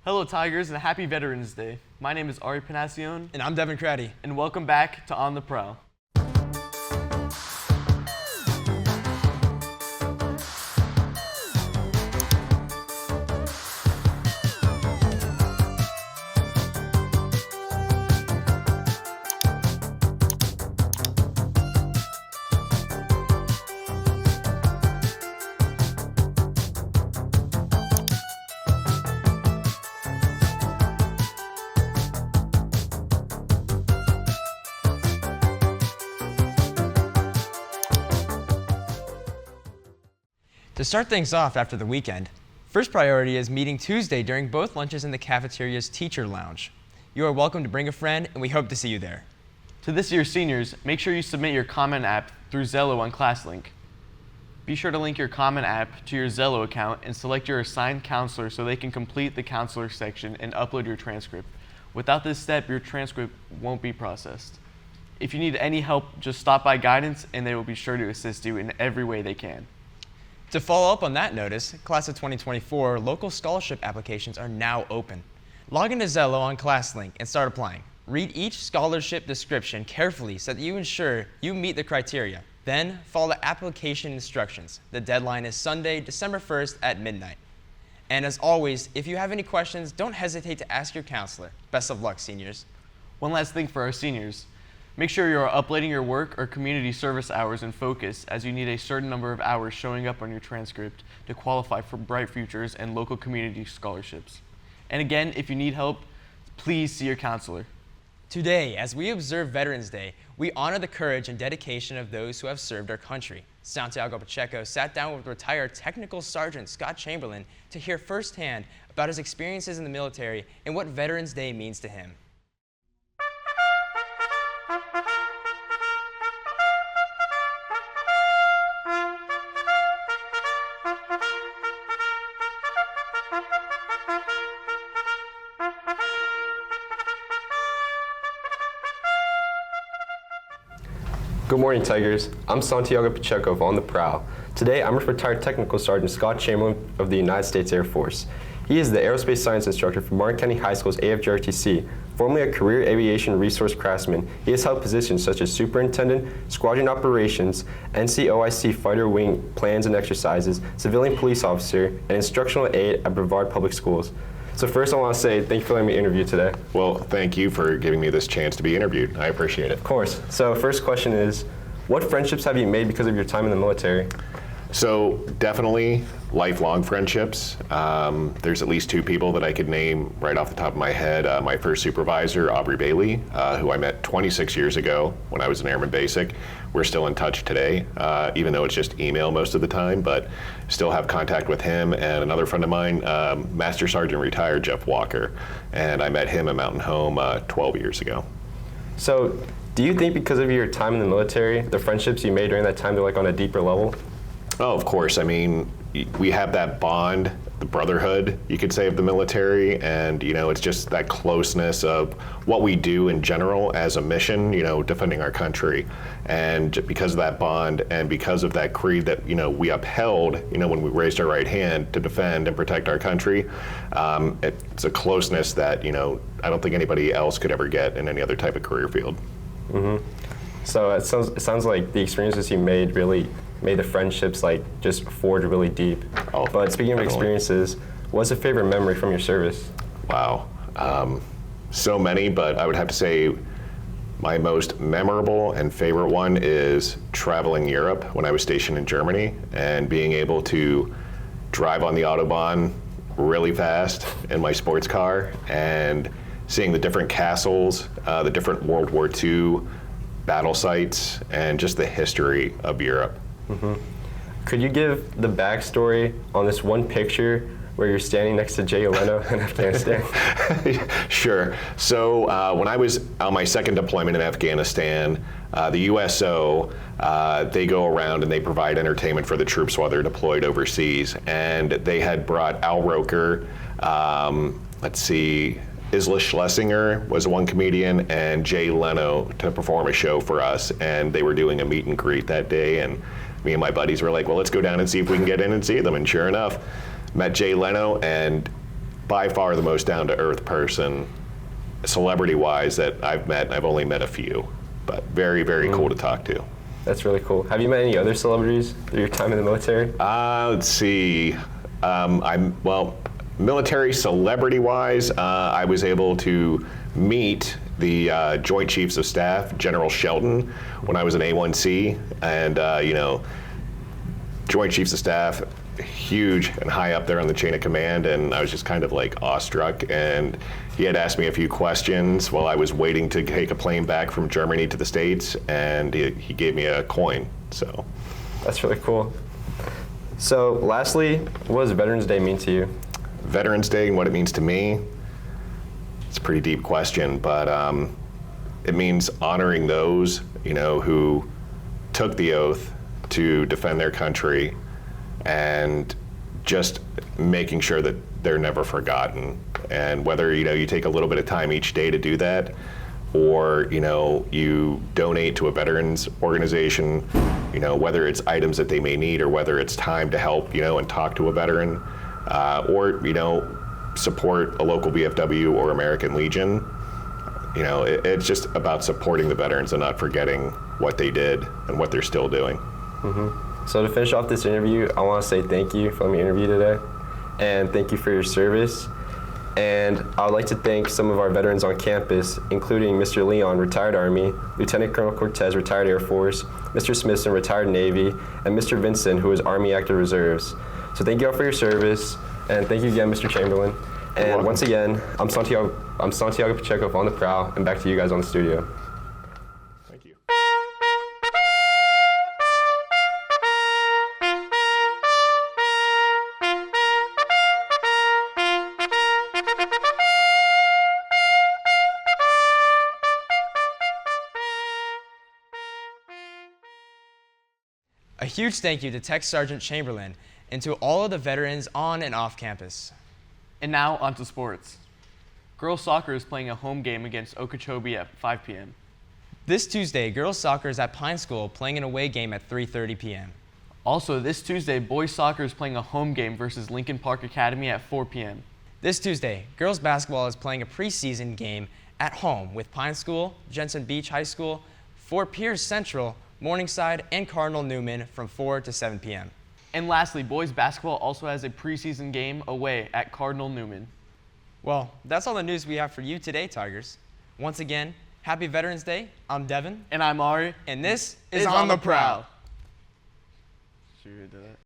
Hello, Tigers, and happy Veterans Day. My name is Ari Panassione. And I'm Devin Craddy. And welcome back to On the Prowl. To start things off after the weekend, first priority is meeting Tuesday during both lunches in the cafeteria's teacher lounge. You are welcome to bring a friend, and we hope to see you there. To this year's seniors, make sure you submit your Common App through Zello on ClassLink. Be sure to link your Common App to your Zello account and select your assigned counselor so they can complete the counselor section and upload your transcript. Without this step, your transcript won't be processed. If you need any help, just stop by guidance and they will be sure to assist you in every way they can. To follow up on that notice, Class of 2024 local scholarship applications are now open. Log into Zello on ClassLink and start applying. Read each scholarship description carefully so that you ensure you meet the criteria. Then follow the application instructions. The deadline is Sunday, December 1st at midnight. And as always, if you have any questions, don't hesitate to ask your counselor. Best of luck, seniors. One last thing for our seniors. Make sure you are uploading your work or community service hours in focus, as you need a certain number of hours showing up on your transcript to qualify for Bright Futures and local community scholarships. And again, if you need help, please see your counselor. Today, as we observe Veterans Day, we honor the courage and dedication of those who have served our country. Santiago Pacheco sat down with retired Technical Sergeant Scott Chamberlain to hear firsthand about his experiences in the military and what Veterans Day means to him. Good morning, Tigers. I'm Santiago Pacheco of On the Prowl. Today, I'm with retired Technical Sergeant Scott Chamberlain of the United States Air Force. He is the Aerospace Science Instructor for Martin County High School's AFGRTC. Formerly a career aviation resource craftsman, he has held positions such as Superintendent, Squadron Operations, NCOIC Fighter Wing Plans and Exercises, Civilian Police Officer, and Instructional Aide at Brevard Public Schools. So first I want to say thank you for letting me interview today. Well, thank you for giving me this chance to be interviewed. I appreciate it. Of course. So first question is, what friendships have you made because of your time in the military? So definitely lifelong friendships. There's at least two people that I could name right off the top of my head. My first supervisor, Aubrey Bailey, who I met 26 years ago when I was an Airman Basic. We're still in touch today, even though it's just email most of the time, but still have contact with him. And another friend of mine, Master Sergeant retired Jeff Walker, and I met him at Mountain Home 12 years ago. So do you think because of your time in the military, the friendships you made during that time, they're like on a deeper level? Oh, of course. I mean, we have that bond, the brotherhood, you could say, of the military, and, you know, it's just that closeness of what we do in general as a mission, you know, defending our country. And because of that bond and because of that creed that, you know, we upheld, you know, when we raised our right hand to defend and protect our country, it's a closeness that, you know, I don't think anybody else could ever get in any other type of career field. Mm-hmm. So it sounds like the experiences you made really made the friendships like just forge really deep. Oh, but speaking of definitely. experiences, what's a favorite memory from your service? Wow. So many, but I would have to say my most memorable and favorite one is traveling Europe when I was stationed in Germany and being able to drive on the Autobahn really fast in my sports car and seeing the different castles, the different World War II battle sites, and just the history of Europe. Mm-hmm. Could you give the backstory on this one picture where you're standing next to Jay Leno in Afghanistan? Sure. So when I was on my second deployment in Afghanistan, the USO, they go around and they provide entertainment for the troops while they're deployed overseas. And they had brought Al Roker, Isla Schlesinger was one comedian, and Jay Leno to perform a show for us. And they were doing a meet and greet that day. And me and my buddies were like, well, let's go down and see if we can get in and see them. And sure enough, met Jay Leno, and by far the most down-to-earth person, celebrity-wise, that I've met. I've only met a few, but very, very cool to talk to. That's really cool. Have you met any other celebrities through your time in the military? Let's see. Well, military celebrity-wise, I was able to meet the Joint Chiefs of Staff, General Shelton, when I was an A1C, and Joint Chiefs of Staff, huge and high up there on the chain of command, and I was just kind of like awestruck, and he had asked me a few questions while I was waiting to take a plane back from Germany to the States, and he gave me a coin, so. That's really cool. So lastly, what does Veterans Day mean to you? Veterans Day and what it means to me, it's a pretty deep question, but it means honoring those, who took the oath to defend their country, and just making sure that they're never forgotten. And whether you take a little bit of time each day to do that, or you donate to a veterans organization, whether it's items that they may need, or whether it's time to help, and talk to a veteran, or support a local VFW or American Legion. It's just about supporting the veterans and not forgetting what they did and what they're still doing. So to finish off this interview, I want to say thank you for letting me interview today, and thank you for your service. And I would like to thank some of our veterans on campus, including Mr. Leon, retired Army, Lieutenant Colonel Cortez, retired Air Force, Mr. Smithson, retired Navy, and Mr. Vincent, who is Army Active Reserves. So thank you all for your service, and thank you again, Mr. Chamberlain. And once again, I'm Santiago Pacheco of On the Prowl, and back to you guys on the studio. Thank you. A huge thank you to Tech Sergeant Chamberlain and to all of the veterans on and off campus. And now on to sports. Girls soccer is playing a home game against Okeechobee at 5 p.m. This Tuesday, girls soccer is at Pine School playing an away game at 3:30 p.m. Also, this Tuesday, boys soccer is playing a home game versus Lincoln Park Academy at 4 p.m. This Tuesday, girls basketball is playing a preseason game at home with Pine School, Jensen Beach High School, Fort Pierce Central, Morningside, and Cardinal Newman from 4 to 7 p.m. And lastly, boys basketball also has a preseason game away at Cardinal Newman. Well, that's all the news we have for you today, Tigers. Once again, happy Veterans Day. I'm Devin. And I'm Ari. And this is On the Prowl. Should we do that?